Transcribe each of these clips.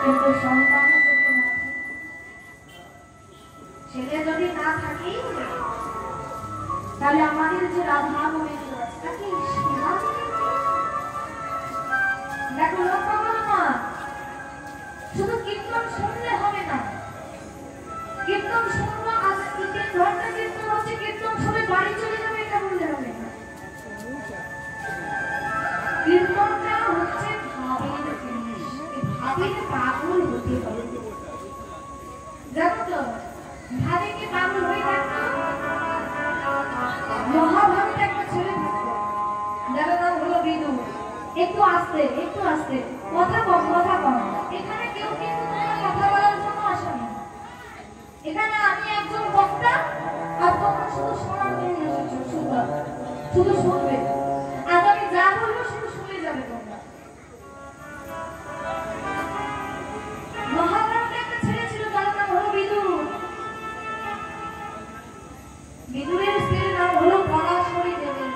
কিন্তু সন্তান যদি না থাকে, ছেলে যদি না থাকে, তাহলে আমাদের যে রাধা গোবিন্দ আছে তাকে সেবা দেখো লক্ষ্য করো না, শুধু কীর্তন শুনলে হবে না। কীর্তন শুনবো, আজকে ঘন্টা কীর্তন হচ্ছে, কীর্তন শুনে বাড়ি চলে যাবে এটা বললে হবে না। কীর্তনটা হচ্ছে ভাবের জিনিস, ভাবের পাগল হতে হবে। জানো তো ভাবে কি পাগল হয়ে থাকতো? মহাভারতে একটা ছেলে থাকতো, যার নাম হলো বিদুর। একটু আস্তে একটু আস্তে, কথা কম কথা কম। এখানে কেউ কিন্তু তোমরা কথা বলার জন্য আসেনি, এখানে আমি একজন বক্তা আর তোমরা শুধু শোনার জন্য এসেছো। শুধু শুনবে, আজ আমি যা বলবো শুধু শুনে যাবে তোমরা। মহাভারতে একটা ছেলে ছিল, তার নাম হলো বিদুর। বিদুরের স্ত্রীর নাম হলো পরাশরী দেবী।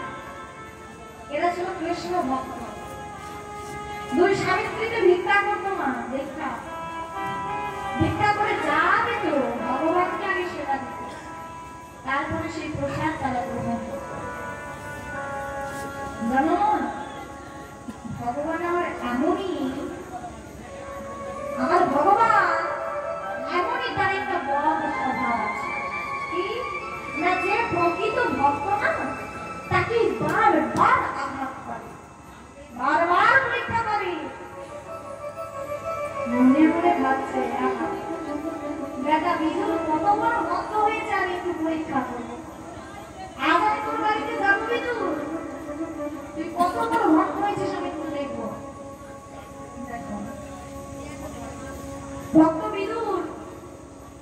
এরা ছিল কৃষ্ণ ভক্ত। দুই স্বামী স্ত্রীতে ভিক্ষা করতো না, ভিক্ষা করে যা দিত ভগবানকে আগে সেবা দিত, তারপরে সেই প্রসাদ তারা গ্রহণ করত। জানো ভগবান আমার ভগবান এমনই, তার একটা বড় স্বভাব আছে কি না, যে প্রকৃত ভক্ত না তাকে বারবার আঘাত করে, বারবার পরীক্ষা করে। মনে মনে ভাবছে বেটা বিদুর কত বড় ভক্ত হয়েছে, আমি একটু পরীক্ষা করবো। আজ আমি তোর বাড়িতে যাবো বিদুর, তুই কত বড় ভক্ত হয়েছিস আমি একটু দেখবো। ভক্ত বিদুর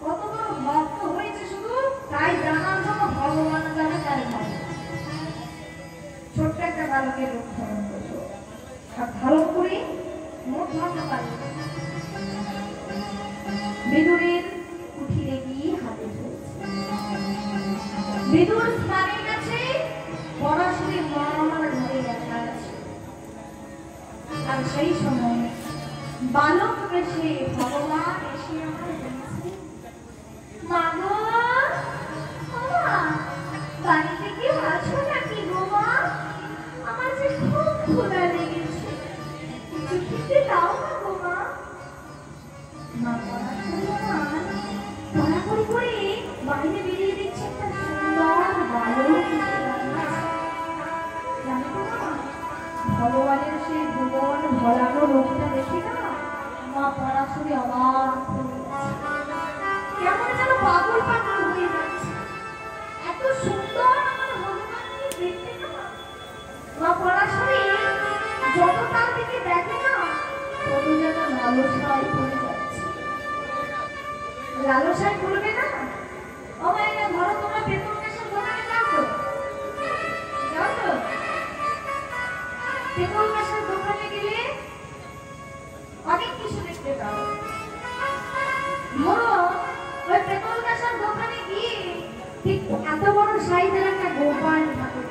কত বড় ভক্ত হয়েছে শুধু তাই জানার জন্য ভগবান জানে তাই ভাই ছোট্ট একটা বালকের রূপ ধারণ করলো, আর ধারণ করে মুখ ভাঙা পারে বিদুরের কুঠিরে গিয়ে হাতে ধরেছে। বিদুর স্নানের কাছে পরাশরী মার ঘরে দেখা আছে, আর সেই সময় বালক এসে ভগবান এসে আমার বলছে, মা গো, বাড়িতে কেউ আছো নাকি গো মা? আমার যে খুব ক্ষুধা লেগেছে, কিছু খেতে দাও না গো মা। মা পড়াকড়ি করে বাইরে বেরিয়ে দিচ্ছে একটা সুন্দর বালক। জানো তো মা, ভগবানের সেই ভুবন ভরানো রূপটা দেখি না, মা পরাশরী অবাক হয়ে গেছে, কেমন যেন পাগল পাগল হয়ে যাচ্ছে। এত সুন্দর আমার ভগবানকে দেখতে না, মা পরাশরী যত তার দিকে দেখে না তত যেন লালসায় পড়ে যাচ্ছে। লালসায় পড়বে না? ও মাইনা ধরো, তোমরা পেতলকাশের দোকানে যাও তো, পেতলকাশের দোকানে গেলে অনেক কিছু দেখতে পাও। ধরো ওই পেতলকাশের দোকানে গিয়ে ঠিক এত বড় সাইজের একটা গোপাল ঠাকুর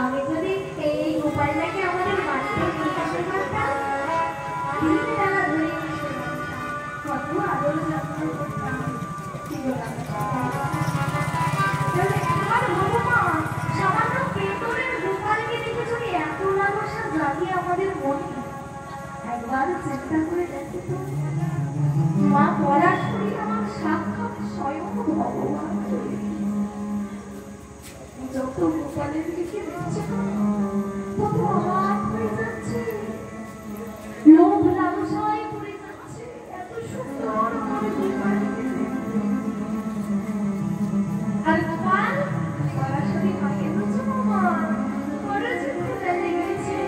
আমি যদি এই গোপালটাকে আমাদের বাড়িতে নিয়ে আসতে পারতাম, কত আদর যত্ন করতাম। সামান্য পেতলের গোপালকে দেখে যদি এত লালসা জাগিয়ে আমাদের মনে, একবার চেষ্টা করে দেখে তো, মা পরাশরী আমার সাক্ষাৎ স্বয়ং ভগবান। যত গোপালের দিকে দেখছে তত অবাক হয়ে যাচ্ছে, লোভ লালসায় পড়ে যাচ্ছে। এত সুন্দর আর গোপাল পরাশরী মাকে বলছে, মামা বড় ক্ষুধা লেগেছে,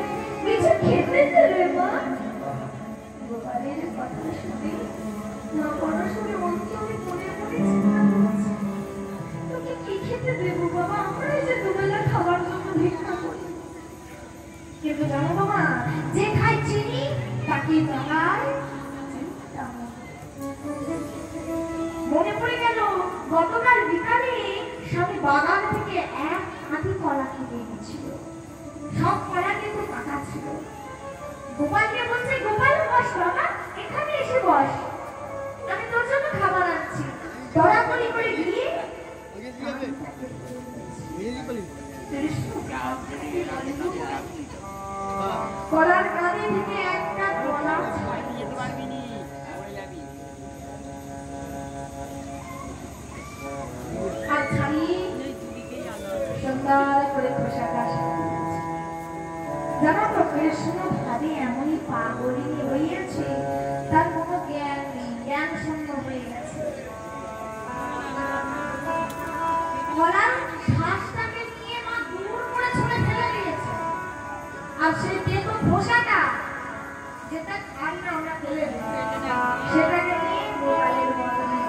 কিছু খেতে দেবে মা। গোপালের কথা শুনে মা পরাশরী অন্তরে মনে পড়েছে, তোকে কি খেতে দেবো বাবা, আমরা যে দুবেলা খাবার জন্য ভিক্ষা করি। কিন্তু জানো বাবা, যে খায় চিনি তাকে জানায়। মনে পড়ে গেল গতকাল বিকালে স্বামী বাগান থেকে এক হাতি কলা খেতে গেছিল, সব পাড়া কিন্তু টাকা ছিল। গোপালকে বলছে, গোপাল বস বাবা, এখানে এসে বস, আমি তোর জন্য খাবার আনছি। দরাদরি করে গিয়ে কলার কাঁধে থেকে একটা কলা আর ছাড়িয়ে সুন্দর করে খোসাটা জানো তো, কৃষ্ণ ভাবি এমনই পাগলিনী হইয়াছে, তার কোনো জ্ঞান নেই, জ্ঞান শূন্য হয়ে গেছে। কলার শ্বাসটাকে নিয়ে মা দূর করে ছুঁড়ে ফেলে দিয়েছে, আর সেই তেতো খোসাটা যেটা খাই না আমরা ফেলে দিই, সেটাকে নিয়ে গোপালের বদলে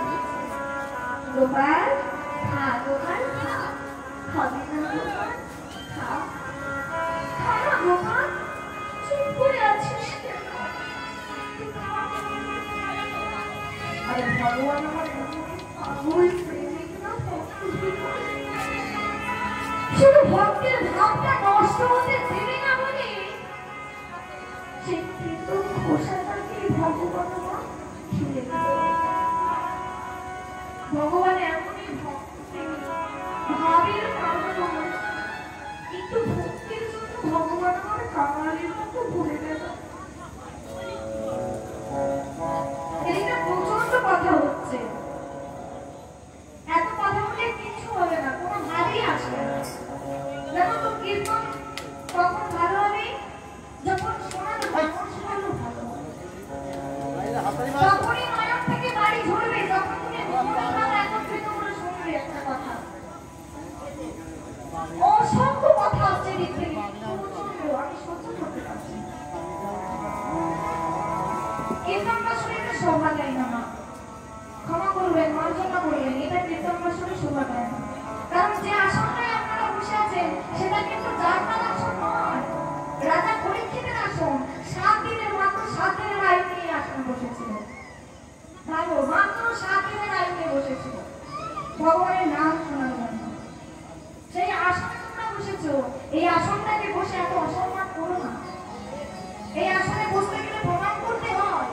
গোপাল খা, গোপাল খা, খাবি না গোপাল খা, খা না গোপাল, চুপ করে আছিস কেন? আরে ভগবান আমার পাগল প্রেমিক না, শুধু ভক্তের ভাবটা নষ্ট হতে দেবে না বলে সেই তেতো খোসাটাকে ভগবান আমার ছিঁড়ে দিল। ভগবান এমনই ভাবের কারণ, কিন্তু ভক্তির জন্য ভগবান আমার কাঙালির মতো ভুলে গেল। এদিকে প্রচন্ড কথা হচ্ছে, এত কথা বলে কিছু হবে না, কোনো ভালোই আসবে না। দেখো তো কীর্তন তখন ভালো হবে যখন শোনানো, তখন শোনানো ভালো হবে, তখনই নয়ন থেকে বাড়ি ঝরবে, তখন তুমি একত্রিত করে শুনবে একটা কথা। অসংখ্য কথা হচ্ছে দিক থেকে, আমি সহ্য করতে পারছি না। কীর্তন শুনে শোভা দেয় না, মা ক্ষমা করবেন, মার্জনা করবেন, এটা কীর্তন শুনে শোভা দেয় না। কারণ যে আসনটায় আপনারা বসে আছেন সেটা কিন্তু যার আসন নয়, রাজা পরীক্ষিতের আসন। 7 দিনের, মাত্র 7 দিনের আয়ু নিয়ে আসনে বসেছিল, ভালো, মাত্র 7 দিনের আয়ু নিয়ে বসেছিল ভগবানের নাম শোনার জন্য। সেই আসনে তোমরা বসেছো, এই আসনটাকে বসে এত অসম্মান করো না। এই আসনে বসতে গেলে প্রণাম করতে হয়,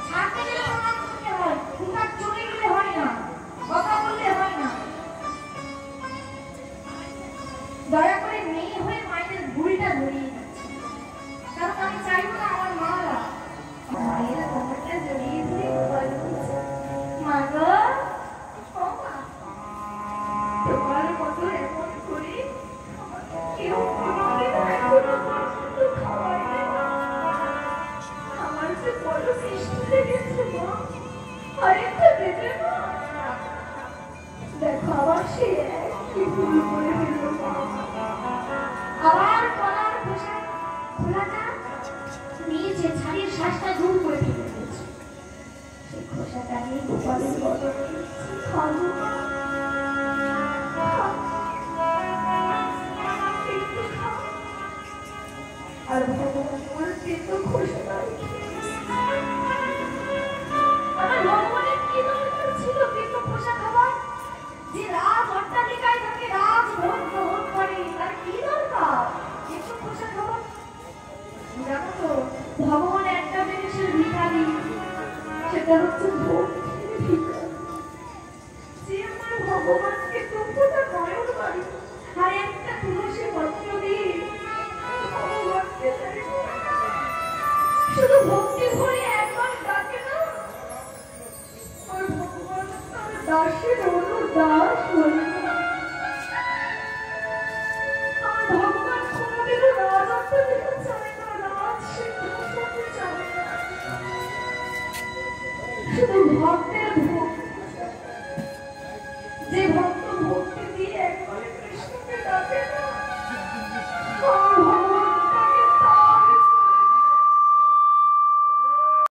ছাড়তে গেলে প্রণাম করতে হয়, হুটার চলে গেলে হয় না, কথা বললে হয় না। দয়া করে মেয়ে হয়ে মায়ের ভুলটা ধরিয়ে দিচ্ছি, কারণ আমি চাইবো না আমার মারা মায়ের কোমরটা জড়িয়ে ধরে বলছে, মা গো, ও মা, তোমার মতো এমন করে কেউ কোনোদিন এখনো পর্যন্ত খাওয়াইনি মা। আমার যে বড় সৃষ্টি লেগেছে মা, আরেকটা দেবে মা। দেখো আবার সে একই ভুল করে ফেলল মা। আবার কলার খোলাটা নিয়েছে, ছাড়িয়ে শ্বাসটা দূর করে ফেলে দিয়েছে। সেই খোসাটা নিয়ে গোপালের বদলে খাবো আর ভগবান কিন্তু খুশি নয়। আমার ভগবানের কি দরকার ছিল কিন্তু খোসা খাবার? যে রাজ অট্টালিকায় থাকে, রাজ ভোগ গ্রহণ করে, তার কি দরকার কিন্তু খোসা খাবার? জানো তো ভগবান একটা জিনিসের ভিখারি, সেটা হচ্ছে ভক্তির ভিখারি। যে আমার ভগবানকে দুঃখটা নয়ন বাড়ি আর একটা তুলসী পত্র দিয়ে ভগবানকে শুধু ভক্তি ভরে একবার ডাকে না, আর ভগবান তার দাসের অনুদাস হয়ে